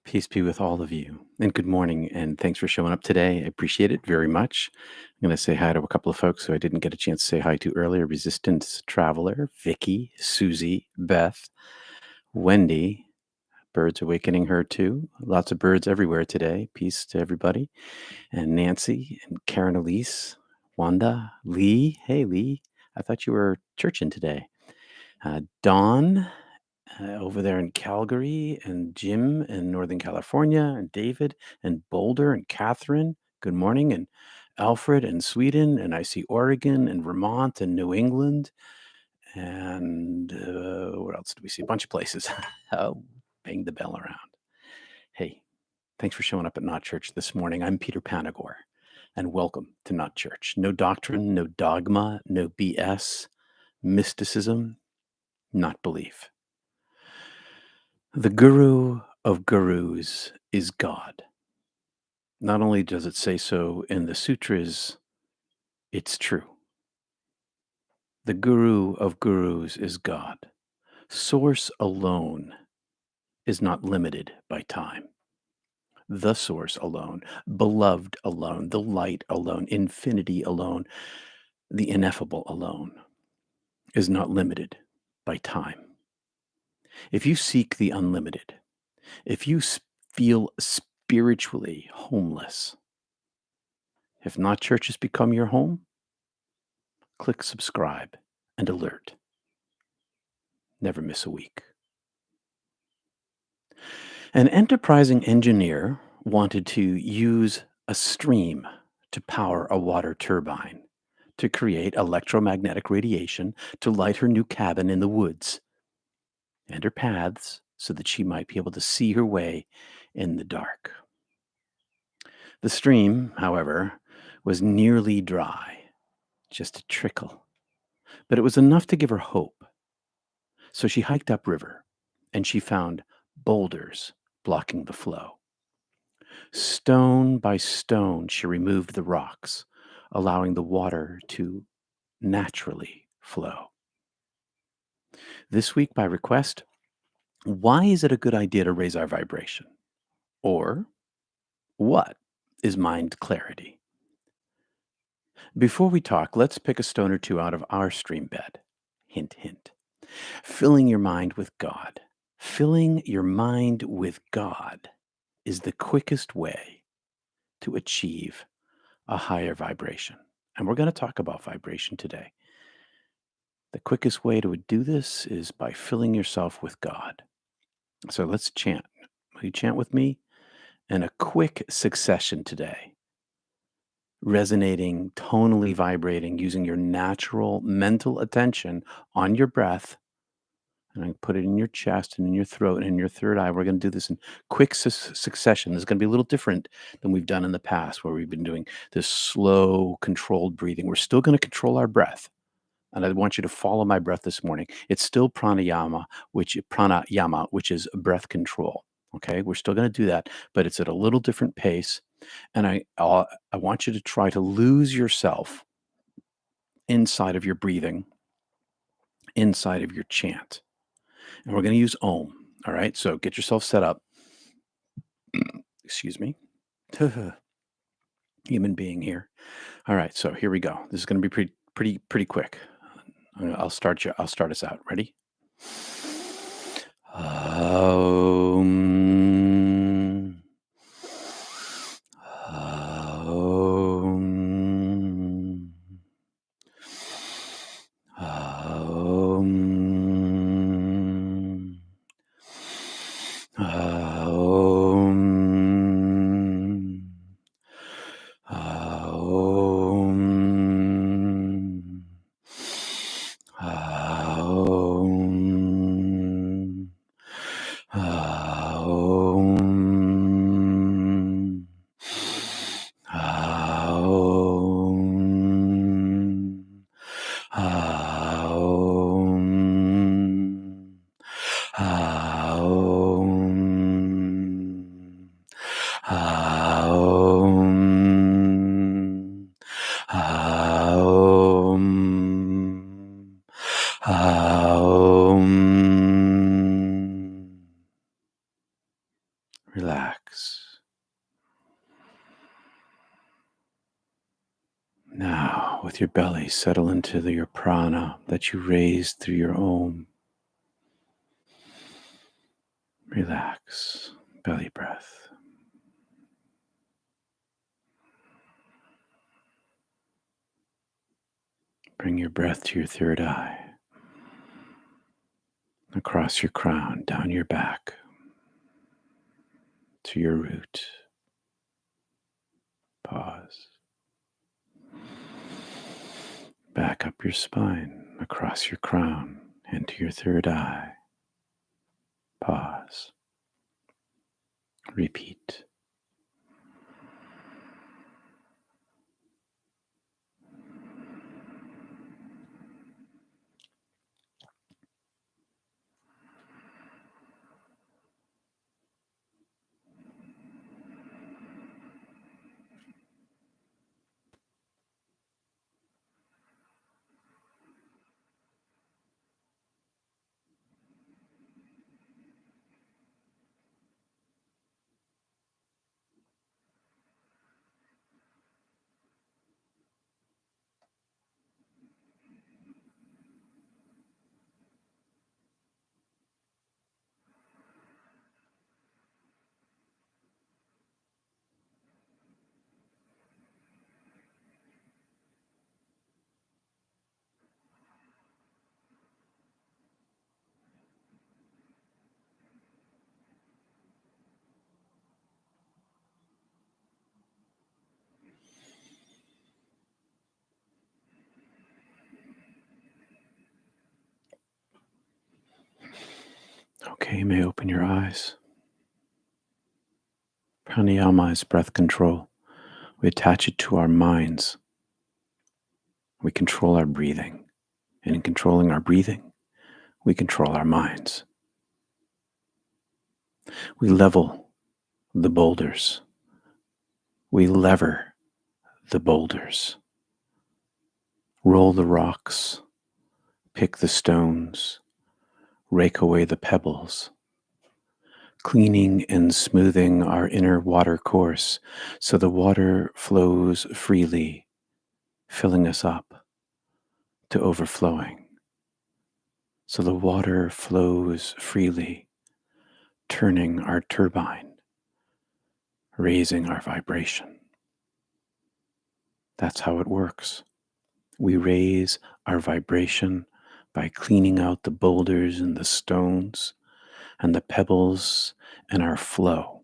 Peace be with all of you. And good morning. And thanks for showing up today. I appreciate it very much. I'm going to say hi to a couple of folks who I didn't get a chance to say hi to earlier. Resistance Traveler, Vicky, Susie, Beth, Wendy. Birds awakening her too. Lots of birds everywhere today. Peace to everybody. And Nancy and Karen Elise, Wanda, Lee. Hey, Lee. I thought you were churching today. Dawn, over there in Calgary, and Jim in Northern California, and David and Boulder and Catherine. Good morning. And Alfred in Sweden, and I see Oregon and Vermont and New England. And where else do we see? A bunch of places. I'll bang the bell around. Hey, thanks for showing up at Not Church this morning. I'm Peter Panagore, and welcome to Not Church. No doctrine, no dogma, no BS, mysticism, not belief. The guru of gurus is God. Not only does it say so in the sutras, it's true. The guru of gurus is God. Source alone is not limited by time. The source alone, beloved alone, the light alone, infinity alone, the ineffable alone is not limited by time. If you seek the unlimited, if you feel spiritually homeless, if Not Church has become your home, click subscribe and alert. Never miss a week. An enterprising engineer wanted to use a stream to power a water turbine to create electromagnetic radiation to light her new cabin in the woods and her paths so that she might be able to see her way in the dark. The stream, however, was nearly dry, just a trickle, but it was enough to give her hope. So she hiked upriver, and she found boulders blocking the flow. Stone by stone, she removed the rocks, allowing the water to naturally flow. This week, by request, why is it a good idea to raise our vibration? Or what is mind clarity? Before we talk, let's pick a stone or two out of our stream bed. Hint, hint. Filling your mind with God. Filling your mind with God is the quickest way to achieve a higher vibration. And we're going to talk about vibration today. The quickest way to do this is by filling yourself with God. So let's chant. Will you chant with me? In a quick succession today. Resonating, tonally vibrating, using your natural mental attention on your breath. And I put it in your chest and in your throat and in your third eye. We're going to do this in quick succession. This is going to be a little different than we've done in the past, where we've been doing this slow, controlled breathing. We're still going to control our breath. And I want you to follow my breath this morning. It's still pranayama, which is breath control. Okay, we're still going to do that, but it's at a little different pace. And I want you to try to lose yourself inside of your breathing, inside of your chant. And we're going to use Om. All right, so get yourself set up. Excuse me. Human being here. All right, so here we go. This is going to be pretty quick. I'll start us out. Ready? Om. Om. Om. Relax. with your belly settle into your prana that you raise through your Om. Relax, belly breath. Bring your breath to your third eye, across your crown, down your back, to your root. Pause. Back up your spine, across your crown, into your third eye. Pause. Repeat. Okay, you may open your eyes. Pranayama is breath control. We attach it to our minds. We control our breathing. And in controlling our breathing, we control our minds. We level the boulders. We lever the boulders. Roll the rocks. Pick the stones. Rake away the pebbles. Cleaning and smoothing our inner water course so the water flows freely, filling us up to overflowing. So the water flows freely, turning our turbine, raising our vibration. That's how it works. We raise our vibration by cleaning out the boulders and the stones and the pebbles in our flow.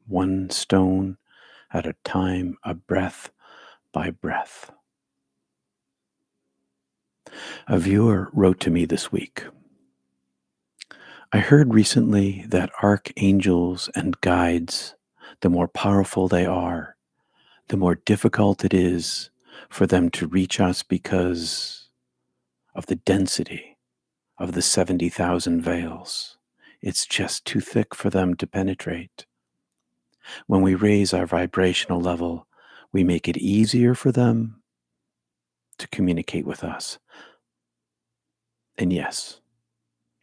One stone at a time, a breath by breath. A viewer wrote to me this week. I heard recently that archangels and guides, the more powerful they are, the more difficult it is for them to reach us because of the density of the 70,000 veils. It's just too thick for them to penetrate. When we raise our vibrational level, we make it easier for them to communicate with us. And yes,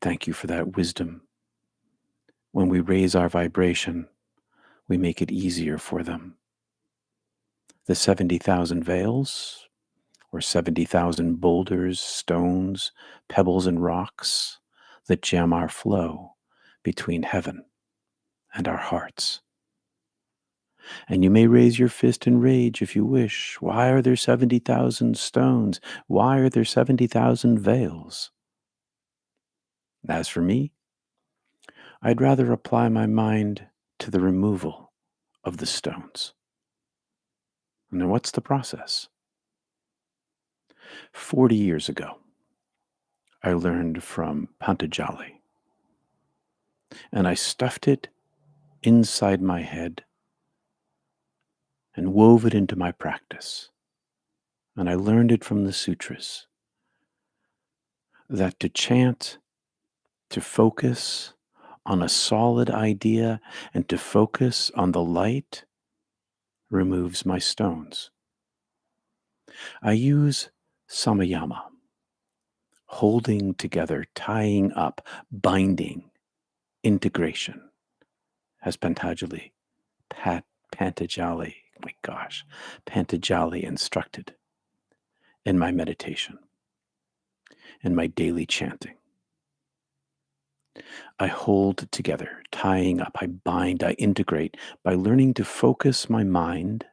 thank you for that wisdom. When we raise our vibration, we make it easier for them. The 70,000 veils, or 70,000 boulders, stones, pebbles, and rocks that jam our flow between heaven and our hearts. And you may raise your fist in rage if you wish. Why are there 70,000 stones? Why are there 70,000 veils? As for me, I'd rather apply my mind to the removal of the stones. And what's the process? 40 years ago, I learned from Patanjali, and I stuffed it inside my head and wove it into my practice. And I learned it from the sutras that to chant, to focus on a solid idea, and to focus on the light removes my stones. I use samayama, holding together, tying up, binding, integration, as Patanjali My gosh, Panagore instructed in my meditation, in my daily chanting. I hold together, tying up, I bind, I integrate by learning to focus my mind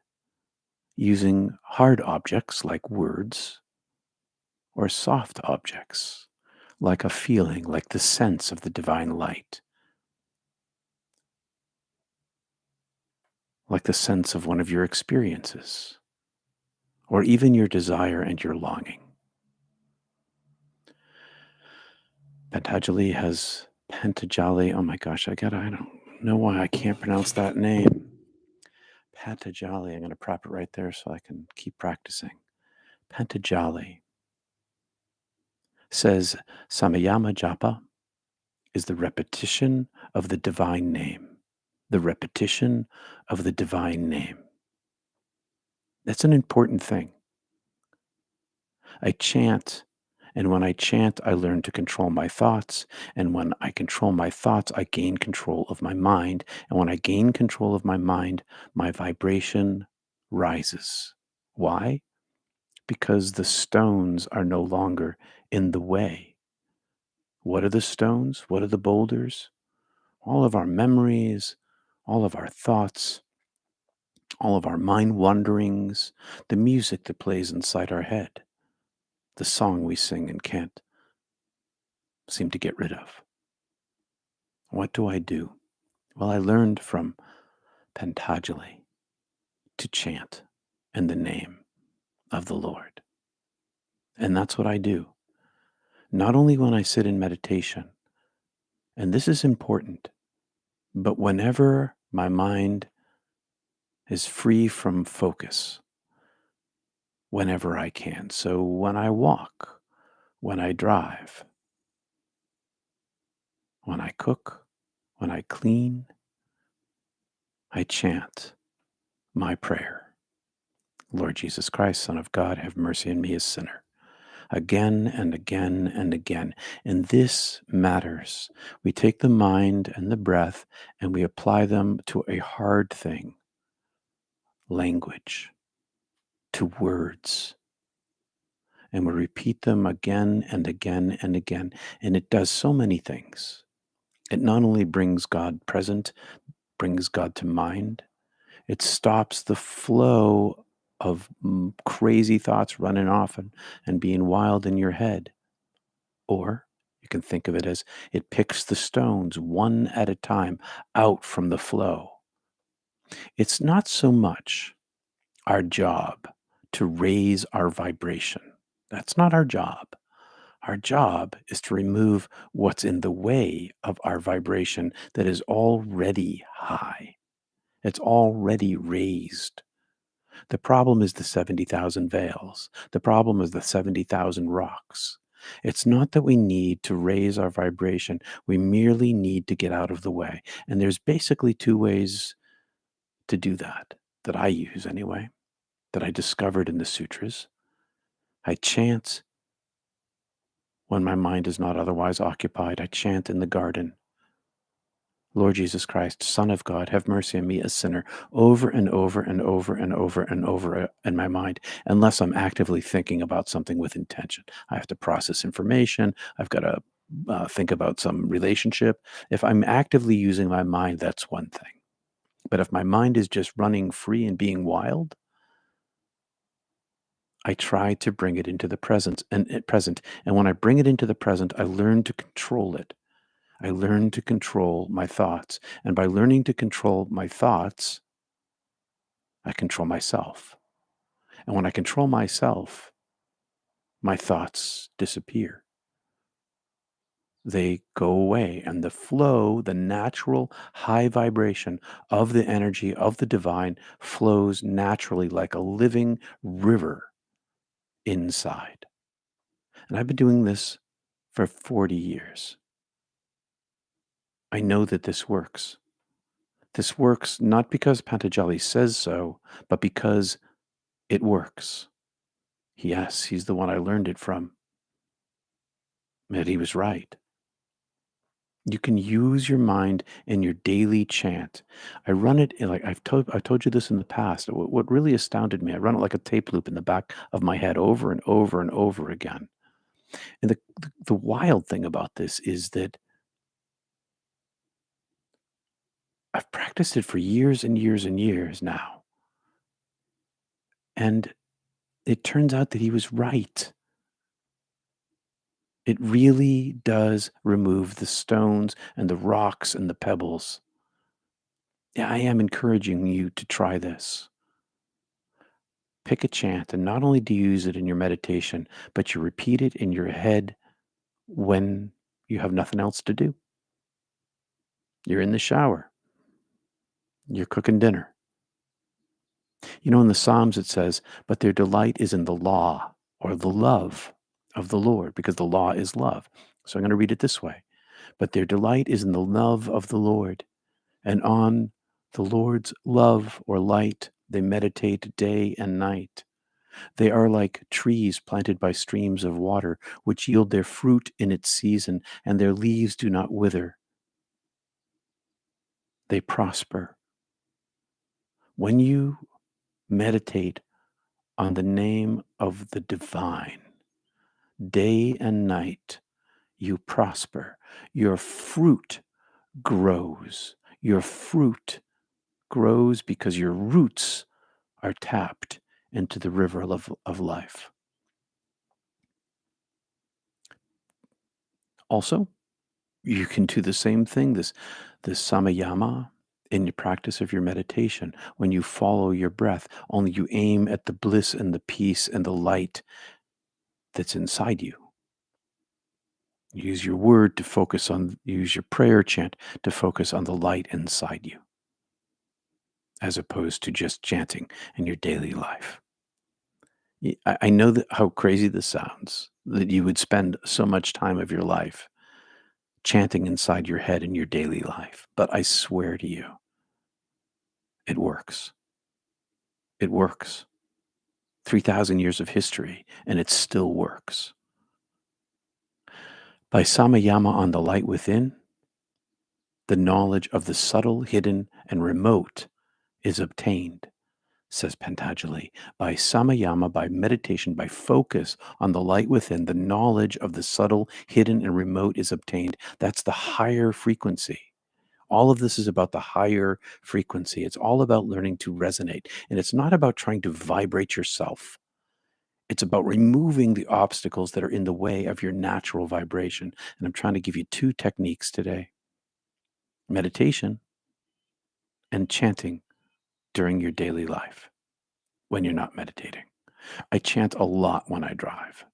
using hard objects like words or soft objects like a feeling, like the sense of the divine light, like the sense of one of your experiences, or even your desire and your longing. Panagore, oh my gosh, I don't know why I can't pronounce that name. Panagore, I'm going to prop it right there so I can keep practicing. Panagore says samayama japa is the repetition of the divine name. The repetition of the divine name. That's an important thing. I chant, and when I chant, I learn to control my thoughts. And when I control my thoughts, I gain control of my mind. And when I gain control of my mind, my vibration rises. Why? Because the stones are no longer in the way. What are the stones? What are the boulders? All of our memories, all of our thoughts, all of our mind wanderings, the music that plays inside our head, the song we sing and can't seem to get rid of. What do I do? Well, I learned from Patanjali to chant in the name of the Lord. And that's what I do. Not only when I sit in meditation, and this is important, but whenever my mind is free from focus, whenever I can. So when I walk, when I drive, when I cook, when I clean, I chant my prayer. Lord Jesus Christ, Son of God, have mercy on me, a sinner. Again and again and again. And this matters. We take the mind and the breath and we apply them to a hard thing, language, to words. And we repeat them again and again and again. And it does so many things. It not only brings God present, brings God to mind, it stops the flow of crazy thoughts running off and being wild in your head. Or you can think of it as it picks the stones one at a time out from the flow. It's not so much our job to raise our vibration. That's not our job. Our job is to remove what's in the way of our vibration that is already high. It's already raised. The problem is the 70,000 veils. The problem is the 70,000 rocks. It's not that we need to raise our vibration. We merely need to get out of the way. And there's basically two ways to do that I use anyway, that I discovered in the sutras. I chant when my mind is not otherwise occupied. I chant in the garden. Lord Jesus Christ, Son of God, have mercy on me, a sinner, over and over and over and over and over in my mind, unless I'm actively thinking about something with intention. I have to process information. I've got to think about some relationship. If I'm actively using my mind, that's one thing. But if my mind is just running free and being wild, I try to bring it into the present. And when I bring it into the present, I learn to control it. I learn to control my thoughts. And by learning to control my thoughts, I control myself. And when I control myself, my thoughts disappear. They go away. And the flow, the natural high vibration of the energy of the divine flows naturally like a living river inside. And I've been doing this for 40 years. I know that this works. This works not because Patanjali says so, but because it works. Yes, he's the one I learned it from. And he was right. You can use your mind in your daily chant. I run it in, like I've told you this in the past. What really astounded me, I run it like a tape loop in the back of my head over and over and over again. And the wild thing about this is that I've practiced it for years and years and years now. And it turns out that he was right. It really does remove the stones and the rocks and the pebbles. Yeah, I am encouraging you to try this. Pick a chant, and not only do you use it in your meditation, but you repeat it in your head when you have nothing else to do. You're in the shower, you're cooking dinner. You know, in the Psalms it says, but their delight is in the law or the love of the Lord, because the law is love. So I'm going to read it this way. But their delight is in the love of the Lord, and on the Lord's love or light they meditate day and night. They are like trees planted by streams of water, which yield their fruit in its season, and their leaves do not wither. They prosper. When you meditate on the name of the divine, day and night, you prosper. Your fruit grows. Your fruit grows because your roots are tapped into the river of life. Also, you can do the same thing, this samayama, in your practice of your meditation. When you follow your breath, only you aim at the bliss and the peace and the light that's inside you. Use your word to focus on, use your prayer chant to focus on the light inside you, as opposed to just chanting in your daily life. I know that how crazy this sounds, that you would spend so much time of your life chanting inside your head in your daily life. But I swear to you, it works. It works. 3,000 years of history, and it still works. By samayama on the light within, the knowledge of the subtle, hidden, and remote is obtained, says Patanjali. By samayama, by meditation, by focus on the light within, the knowledge of the subtle, hidden, and remote is obtained. That's the higher frequency. All of this is about the higher frequency. It's all about learning to resonate. And it's not about trying to vibrate yourself. It's about removing the obstacles that are in the way of your natural vibration. And I'm trying to give you two techniques today: meditation and chanting during your daily life when you're not meditating. I chant a lot when I drive.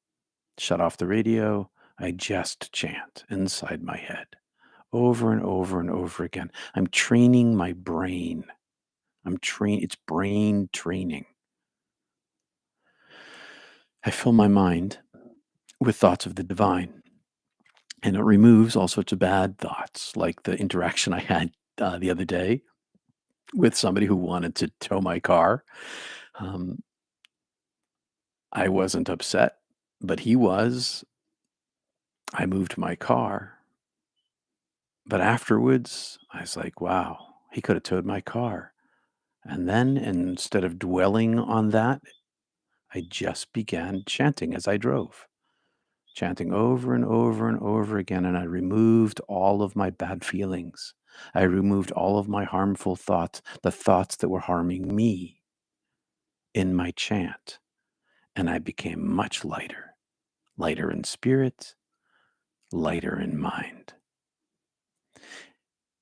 Shut off the radio. I just chant inside my head over and over and over again. I'm training my brain. It's brain training. I fill my mind with thoughts of the divine, and it removes all sorts of bad thoughts, like the interaction I had the other day with somebody who wanted to tow my car. Um, I wasn't upset, but he was. I moved my car. But afterwards, I was like, wow, he could have towed my car. And then instead of dwelling on that, I just began chanting as I drove, chanting over and over and over again. And I removed all of my bad feelings. I removed all of my harmful thoughts, the thoughts that were harming me in my chant. And I became much lighter, lighter in spirit, lighter in mind.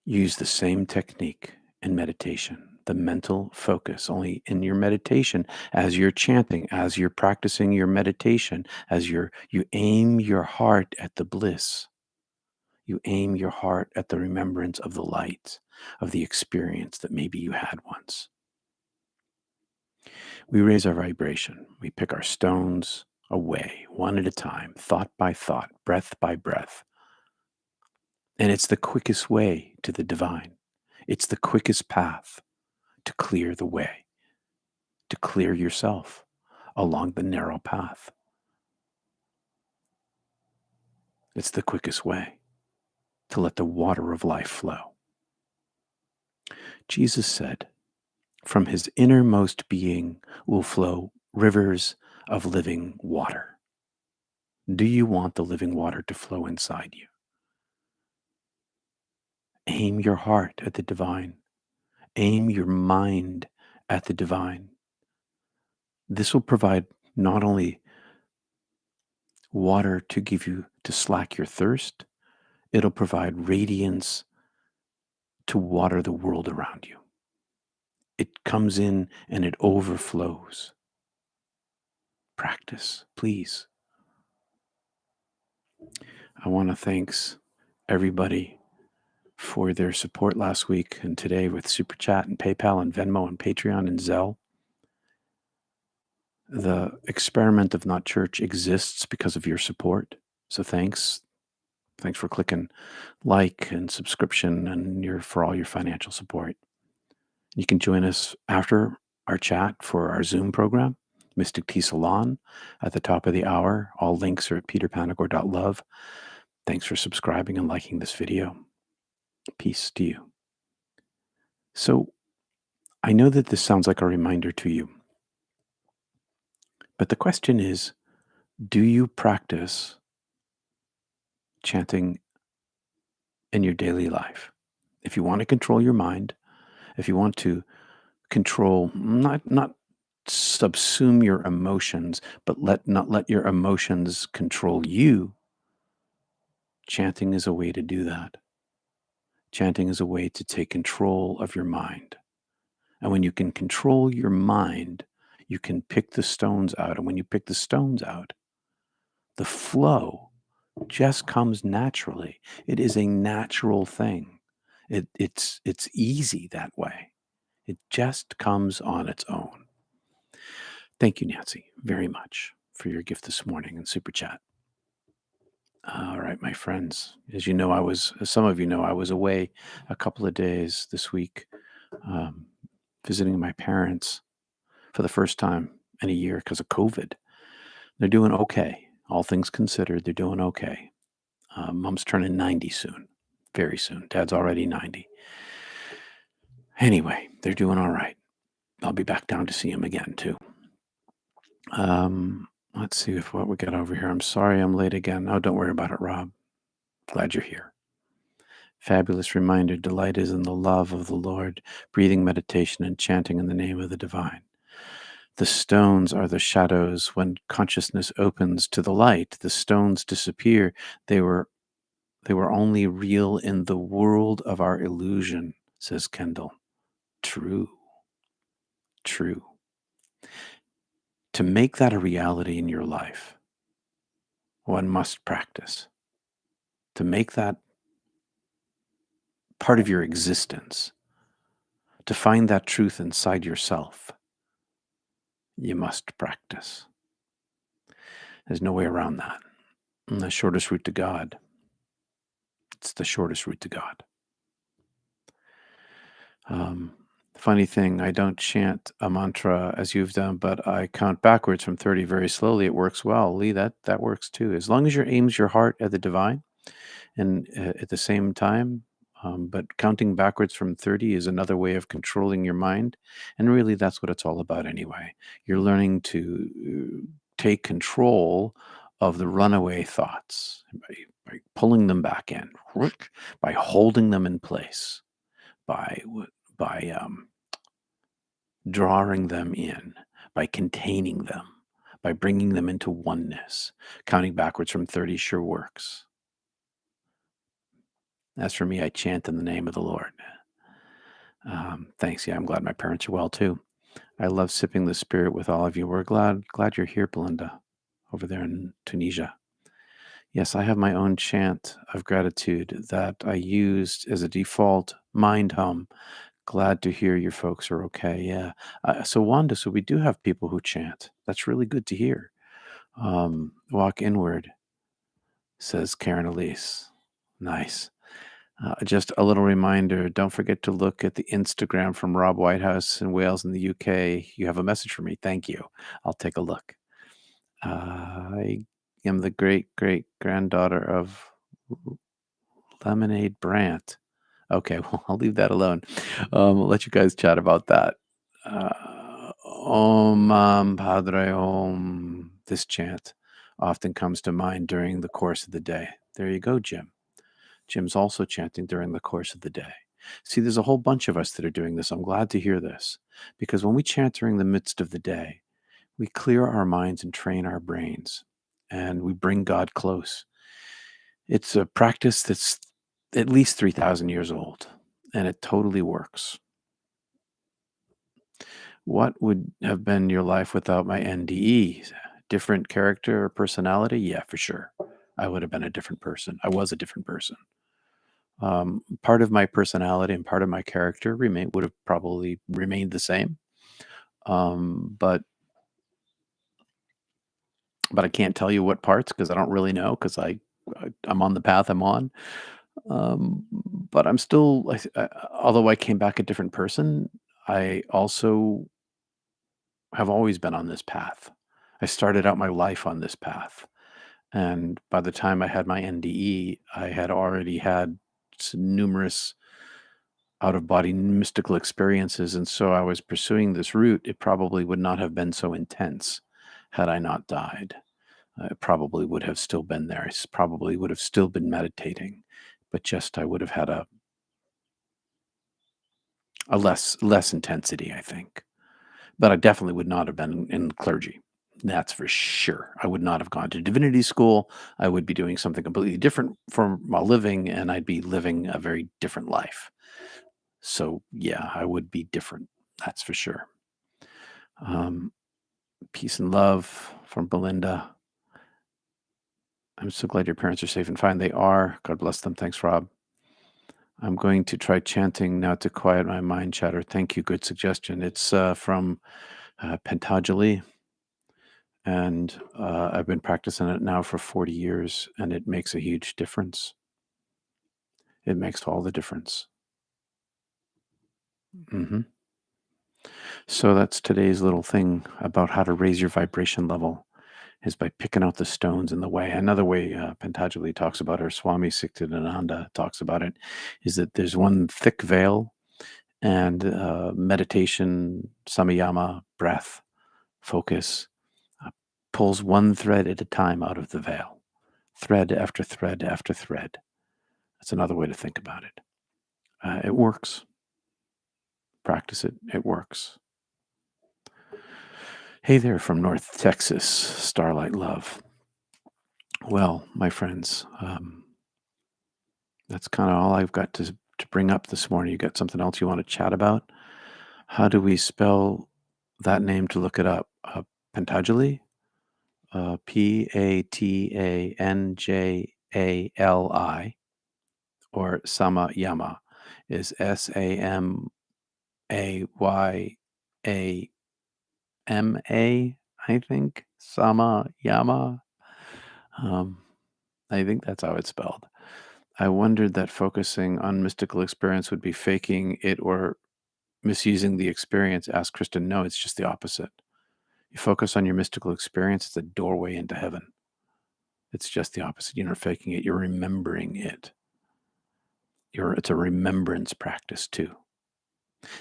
Use the same technique in meditation, the mental focus. Only in your meditation, as you're chanting, as you're practicing your meditation, you aim your heart at the bliss. You aim your heart at the remembrance of the light, of the experience that maybe you had once. We raise our vibration. We pick our stones away, one at a time, thought by thought, breath by breath. And it's the quickest way to the divine. It's the quickest path to clear the way, to clear yourself along the narrow path. It's the quickest way. to let the water of life flow. Jesus said, from his innermost being will flow rivers of living water. Do you want the living water to flow inside you? Aim your heart at the divine. Aim your mind at the divine. This will provide not only water to give you to slack your thirst, it'll provide radiance to water the world around you. It comes in and it overflows. Practice, please. I want to thanks everybody for their support last week and today with Super Chat and PayPal and Venmo and Patreon and Zelle. The experiment of Not Church exists because of your support. So thanks. Thanks for clicking like and subscription and for all your financial support. You can join us after our chat for our Zoom program, Mystic Tea Salon, at the top of the hour. All links are at peterpanagore.love. Thanks for subscribing and liking this video. Peace to you. So I know that this sounds like a reminder to you, but the question is, do you practice chanting in your daily life? If you want to control your mind, if you want to control, not subsume your emotions, but not let your emotions control you, chanting is a way to do that. Chanting is a way to take control of your mind. And when you can control your mind, you can pick the stones out. And when you pick the stones out, the flow just comes naturally. It is a natural thing. It's easy that way. It just comes on its own. Thank you, Nancy, very much for your gift this morning in Super Chat. All right, my friends. As some of you know, I was away a couple of days this week, visiting my parents for the first time in a year because of COVID. They're doing okay. All things considered, they're doing okay. Mom's turning 90 soon, very soon. Dad's already 90. Anyway, they're doing all right. I'll be back down to see him again, too. Let's see what we got over here. I'm sorry I'm late again. Oh, don't worry about it, Rob. Glad you're here. Fabulous reminder. Delight is in the love of the Lord, breathing meditation and chanting in the name of the divine. The stones are the shadows. When consciousness opens to the light, the stones disappear. They were only real in the world of our illusion, says Kendall. True. To make that a reality in your life, one must practice. To make that part of your existence, to find that truth inside yourself, you must practice. There's no way around that. And the shortest route to God, it's the shortest route to God. Funny thing, I don't chant a mantra as you've done, but I count backwards from 30 very slowly. It works well. Lee, that works too. As long as you aims your heart at the divine and at the same time, but counting backwards from 30 is another way of controlling your mind. And really, that's what it's all about anyway. You're learning to take control of the runaway thoughts by pulling them back in, by holding them in place, by drawing them in, by containing them, by bringing them into oneness. Counting backwards from 30 sure works. As for me, I chant in the name of the Lord. Thanks. Yeah, I'm glad my parents are well too. I love sipping the spirit with all of you. We're glad you're here, Belinda, over there in Tunisia. Yes, I have my own chant of gratitude that I used as a default mind hum. Glad to hear your folks are okay. Yeah. So Wanda, so we do have people who chant. That's really good to hear. Walk inward, says Karen Elise. Nice. Just a little reminder, don't forget to look at the Instagram from Rob Whitehouse in Wales in the UK. You have a message for me. Thank you. I'll take a look. I am the great-great-granddaughter of Lemonade Brant. Okay, well, I'll leave that alone. I'll let you guys chat about that. Om Padre Om. This chant often comes to mind during the course of the day. There you go, Jim. Jim's also chanting during the course of the day. See, there's a whole bunch of us that are doing this. I'm glad to hear this because when we chant during the midst of the day, we clear our minds and train our brains and we bring God close. It's a practice that's at least 3,000 years old and it totally works. What would have been your life without my NDE? Different character or personality? Yeah, for sure. I would have been a different person. I was a different person. Part of my personality and part of my character would have probably remained the same. But I can't tell you what parts because I don't really know because I'm on the path I'm on. But I'm still, although I came back a different person, I also have always been on this path. I started out my life on this path. And by the time I had my NDE, I had already had numerous out of body mystical experiences. And so I was pursuing this route. It probably would not have been so intense had I not died. It probably would have still been there. I probably would have still been meditating, but just I would have had a less intensity, I think. But I definitely would not have been in clergy. That's for sure. I would not have gone to divinity school. I would be doing something completely different for my living, and I'd be living a very different life. So, yeah, I would be different. That's for sure. Um, Peace and love from Belinda. I'm so glad your parents are safe and fine. They are. God bless them. Thanks, Rob. I'm going to try chanting now to quiet my mind chatter. Thank you. Good suggestion. It's from Patanjali. And I've been practicing it now for 40 years, and it makes a huge difference. It makes all the difference. hmm So that's today's little thing about how to raise your vibration level is by picking out the stones in the way. Another way Patanjali talks about it, or Swami Siktananda talks about it, is that there's one thick veil and meditation, samayama, breath, focus, uh, pulls one thread at a time out of the veil, thread after thread after thread. That's another way to think about it. It works. Practice it. It works. Hey there from North Texas, Starlight Love. Well, my friends, that's kind of all I've got to bring up this morning. You got something else you want to chat about? How do we spell that name to look it up? Patanjali? Patanjali, or samayama is Samayama, I think. Samayama. I think that's how it's spelled. I wondered that focusing on mystical experience would be faking it or misusing the experience. Ask Kristen. No, it's just the opposite. You focus on your mystical experience, it's a doorway into heaven. It's just the opposite. You're not faking it, you're remembering it. It's a remembrance practice too.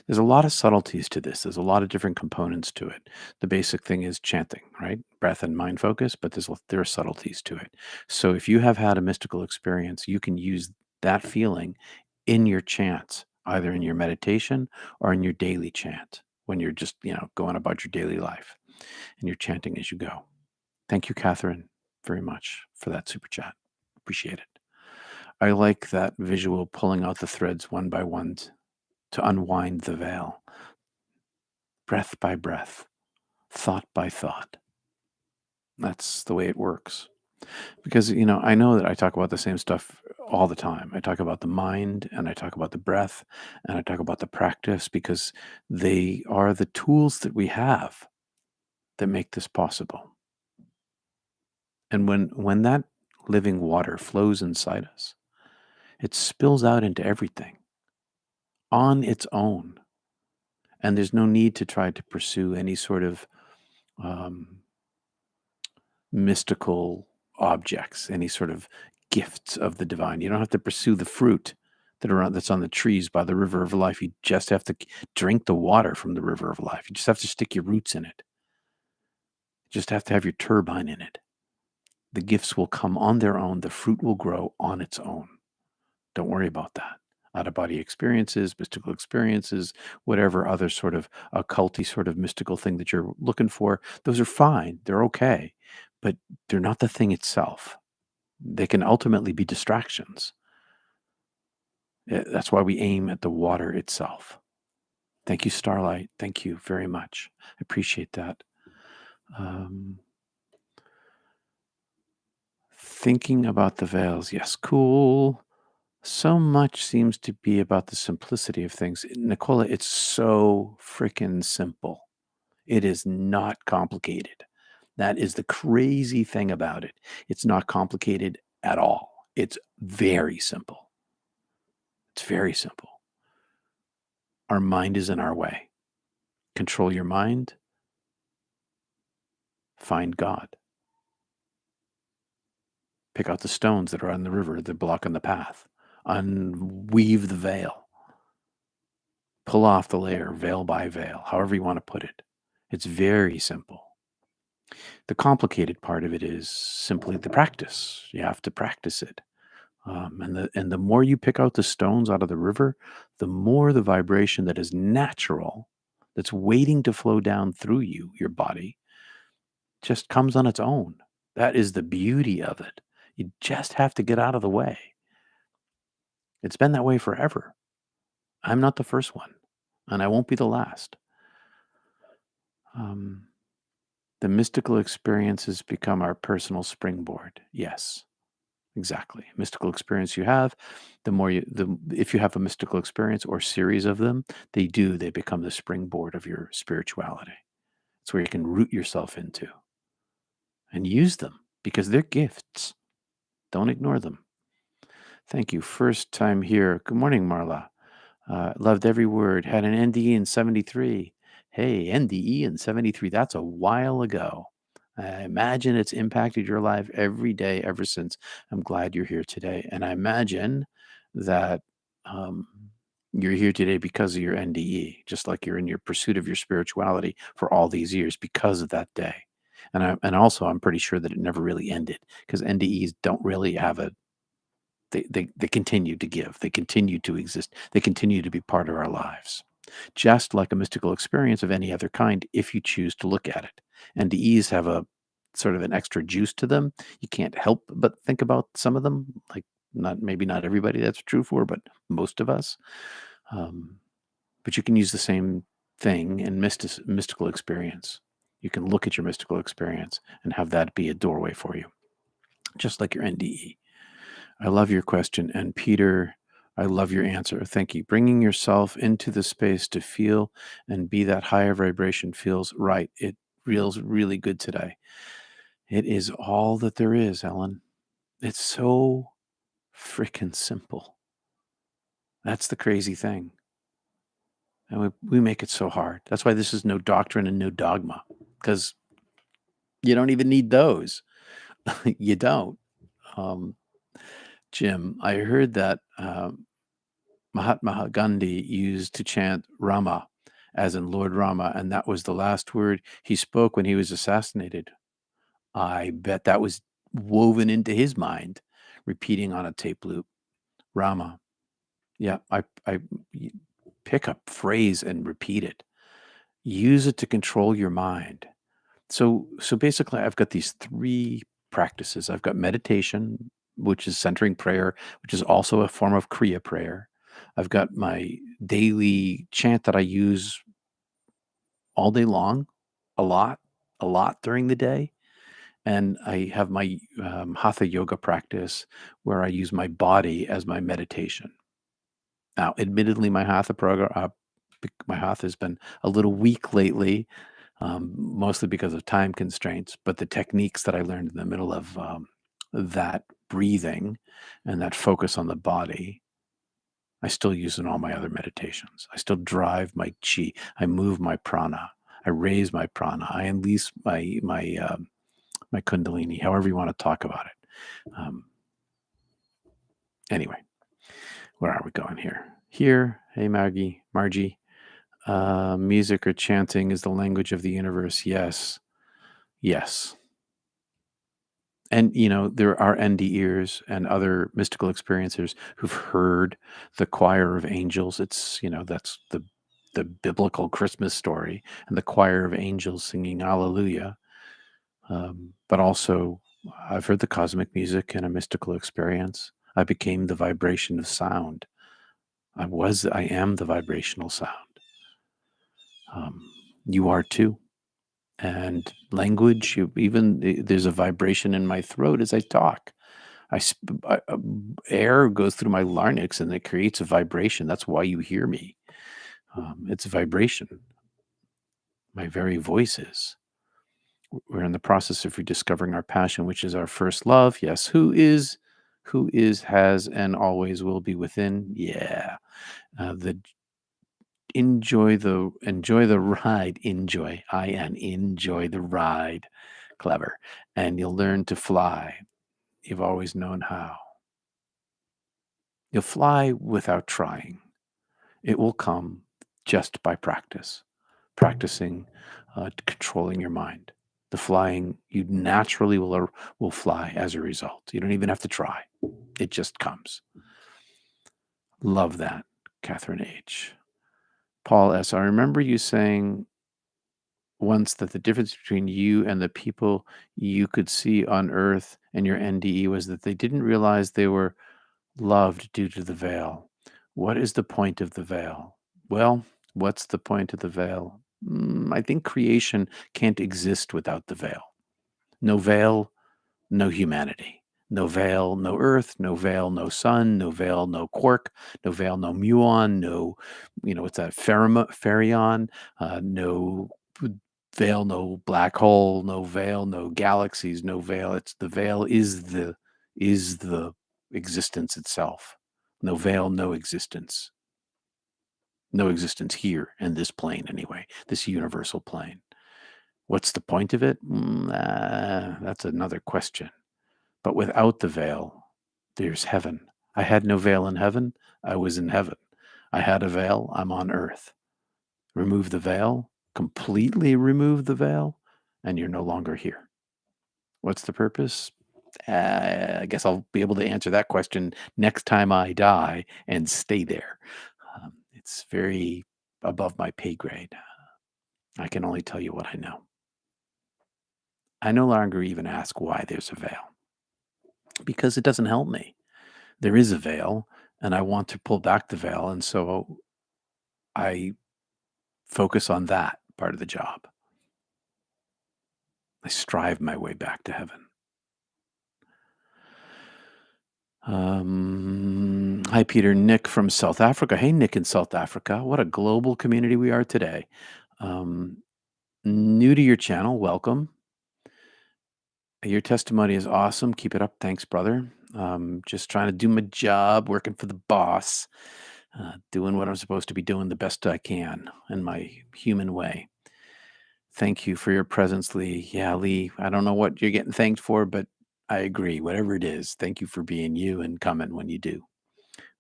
There's a lot of subtleties to this. There's a lot of different components to it. The basic thing is chanting, right? Breath and mind focus, but there are subtleties to it. So if you have had a mystical experience, you can use that feeling in your chants, either in your meditation or in your daily chant when you're just, going about your daily life and you're chanting as you go. Thank you, Catherine, very much for that super chat. Appreciate it. I like that visual pulling out the threads one by one to unwind the veil, breath by breath, thought by thought. That's the way it works. Because, I know that I talk about the same stuff all the time. I talk about the mind and I talk about the breath and I talk about the practice because they are the tools that we have that make this possible. And when that living water flows inside us, it spills out into everything on its own. And there's no need to try to pursue any sort of mystical objects, any sort of gifts of the divine. You don't have to pursue the fruit that's on the trees by the river of life. You just have to drink the water from the river of life. You just have to stick your roots in it. You just have to have your turbine in it. The gifts will come on their own. The fruit will grow on its own. Don't worry about that. Out-of-body experiences, mystical experiences, whatever other sort of occulty sort of mystical thing that you're looking for, those are fine. They're okay, but they're not the thing itself. They can ultimately be distractions. That's why we aim at the water itself. Thank you, Starlight. Thank you very much. I appreciate that. Thinking about the veils. Yes, cool. So much seems to be about the simplicity of things. Nicola, it's so freaking simple. It is not complicated. That is the crazy thing about it. It's not complicated at all. It's very simple. It's very simple. Our mind is in our way. Control your mind. Find God. Pick out the stones that are on the river that block on the path. Unweave the veil. Pull off the layer, veil by veil, however you want to put it. It's very simple. The complicated part of it is simply the practice. You have to practice it. And the more you pick out the stones out of the river, the more the vibration that is natural, that's waiting to flow down through you, your body, just comes on its own. That is the beauty of it. You just have to get out of the way. It's been that way forever. I'm not the first one, and I won't be the last. The mystical experiences become our personal springboard. Yes, exactly. Mystical experience you have, if you have a mystical experience or series of them, they become the springboard of your spirituality. It's where you can root yourself into and use them because they're gifts. Don't ignore them. Thank you. First time here. Good morning, Marla. Loved every word. Had an NDE in 73. Hey, NDE in 73. That's a while ago. I imagine it's impacted your life every day ever since. I'm glad you're here today. And I imagine that you're here today because of your NDE, just like you're in your pursuit of your spirituality for all these years because of that day. And also, I'm pretty sure that it never really ended because NDEs don't really have they continue to give. They continue to exist. They continue to be part of our lives, just like a mystical experience of any other kind, if you choose to look at it. NDEs have a sort of an extra juice to them. You can't help but think about some of them, like maybe not everybody that's true for, but most of us. But you can use the same thing in mystical experience. You can look at your mystical experience and have that be a doorway for you, just like your NDE. I love your question. And Peter, I love your answer. Thank you. Bringing yourself into the space to feel and be that higher vibration feels right. It feels really good today. It is all that there is, Ellen. It's so freaking simple. That's the crazy thing. And we make it so hard. That's why this is no doctrine and no dogma, because you don't even need those. You don't. Jim, I heard that Mahatma Gandhi used to chant Rama, as in Lord Rama, and that was the last word he spoke when he was assassinated. I bet that was woven into his mind, repeating on a tape loop, Rama. Yeah, I pick up phrase and repeat it. Use it to control your mind. So basically, I've got these three practices. I've got meditation, which is centering prayer, which is also a form of Kriya prayer. I've got my daily chant that I use all day long, a lot during the day. And I have my Hatha yoga practice where I use my body as my meditation. Now, admittedly, my Hatha program, my Hatha has been a little weak lately, mostly because of time constraints. But the techniques that I learned in the middle of that breathing and that focus on the body, I still use in all my other meditations. I still drive my chi. I move my prana. I raise my prana. I unleash my kundalini. However you want to talk about it. Anyway, where are we going here? Here, hey Margie. Music or chanting is the language of the universe. Yes. Yes. And, there are NDEers and other mystical experiencers who've heard the choir of angels. It's, that's the biblical Christmas story and the choir of angels singing Alleluia. But also, I've heard the cosmic music in a mystical experience. I became the vibration of sound. I am the vibrational sound. You are too. And language, there's a vibration in my throat as I talk. Air goes through my larynx and it creates a vibration. That's why you hear me. It's a vibration. My very voice is. We're in the process of rediscovering our passion, which is our first love. Yes. Who is, has, and always will be within. Yeah. The enjoy the ride. Enjoy the ride. Clever. And you'll learn to fly. You've always known how. You'll fly without trying. It will come just by practicing controlling your mind. The flying, you naturally will fly as a result. You don't even have to try. It just comes. Love that, Catherine H. Paul S. I remember you saying once that the difference between you and the people you could see on earth and your NDE was that they didn't realize they were loved due to the veil. What is the point of the veil? Well, what's the point of the veil? I think creation can't exist without the veil. No veil, no humanity. No veil, no earth. No veil, no sun. No veil, no quark. No veil, no muon. No, what's that? Ferrion. No veil, no black hole. No veil, no galaxies. No veil. It's the veil is the existence itself. No veil, no existence. No existence here in this plane, anyway, this universal plane. What's the point of it? That's another question. But without the veil, there's heaven. I had no veil in heaven. I was in heaven. I had a veil. I'm on earth. Remove the veil, completely remove the veil, and you're no longer here. What's the purpose? I guess I'll be able to answer that question next time I die and stay there. It's very above my pay grade. I can only tell you what I know. I no longer even ask why there's a veil because it doesn't help me. There is a veil and I want to pull back the veil. And so I focus on that part of the job. I strive my way back to heaven. Hi, Peter. Nick from South Africa. Hey, Nick in South Africa. What a global community we are today. New to your channel, welcome. Your testimony is awesome. Keep it up. Thanks, brother. Just trying to do my job, working for the boss, doing what I'm supposed to be doing the best I can in my human way. Thank you for your presence, Lee. Yeah, Lee, I don't know what you're getting thanked for, but I agree. Whatever it is, thank you for being you and coming when you do.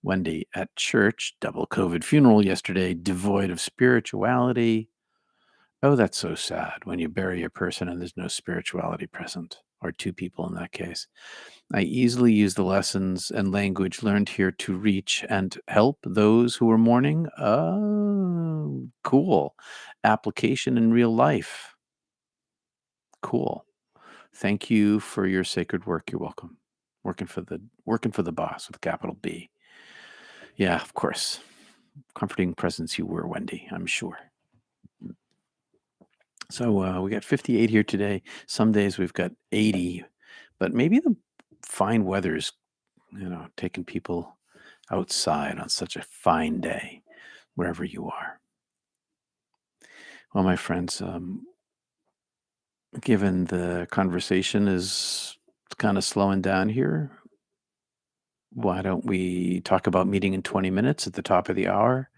Wendy, at church, double COVID funeral yesterday, devoid of spirituality. Oh, that's so sad when you bury a person and there's no spirituality present, or two people in that case. I easily use the lessons and language learned here to reach and help those who are mourning. Oh, cool. Application in real life. Cool. Thank you for your sacred work. You're welcome. Working for the boss with a capital B. Yeah, of course. Comforting presence you were, Wendy, I'm sure. So we got 58 here today. Some days we've got 80, but maybe the fine weather's, taking people outside on such a fine day, wherever you are. Well, my friends, given the conversation is kind of slowing down here, why don't we talk about meeting in 20 minutes at the top of the hour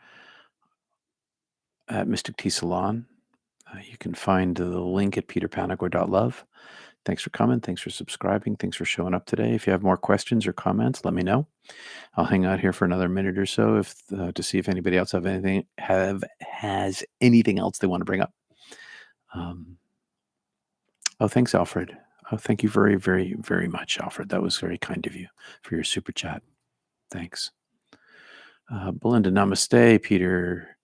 at Mystic Tea Salon? You can find the link at peterpanagore.love Thanks for coming. Thanks for subscribing. Thanks for showing up today. If you have more questions or comments, let me know. I'll hang out here for another minute or so to see if anybody else has anything else they want to bring up. Oh, thanks, Alfred. Oh, thank you very, very, very much, Alfred. That was very kind of you for your super chat. Thanks. Belinda, namaste. Peter,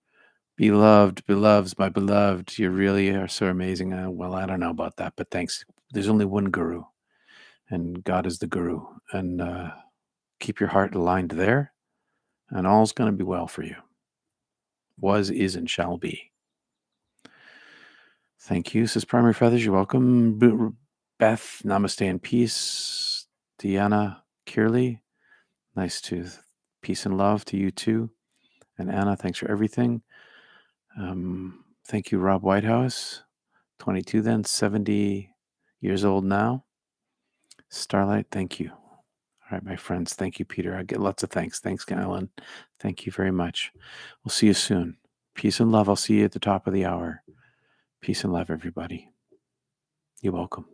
beloveds, my beloved. You really are so amazing. Well, I don't know about that, but thanks. There's only one guru, and God is the guru. And keep your heart aligned there, and all's going to be well for you. Was, is, and shall be. Thank you, says Primary Feathers. You're welcome. Beth, namaste and peace. Deanna Kearley, peace and love to you too. And Anna, thanks for everything. Thank you, Rob Whitehouse. 22 then, 70 years old now. Starlight, thank you. All right, my friends, thank you, Peter. I get lots of thanks. Thanks, Alan. Thank you very much. We'll see you soon. Peace and love. I'll see you at the top of the hour. Peace and love, everybody. You're welcome.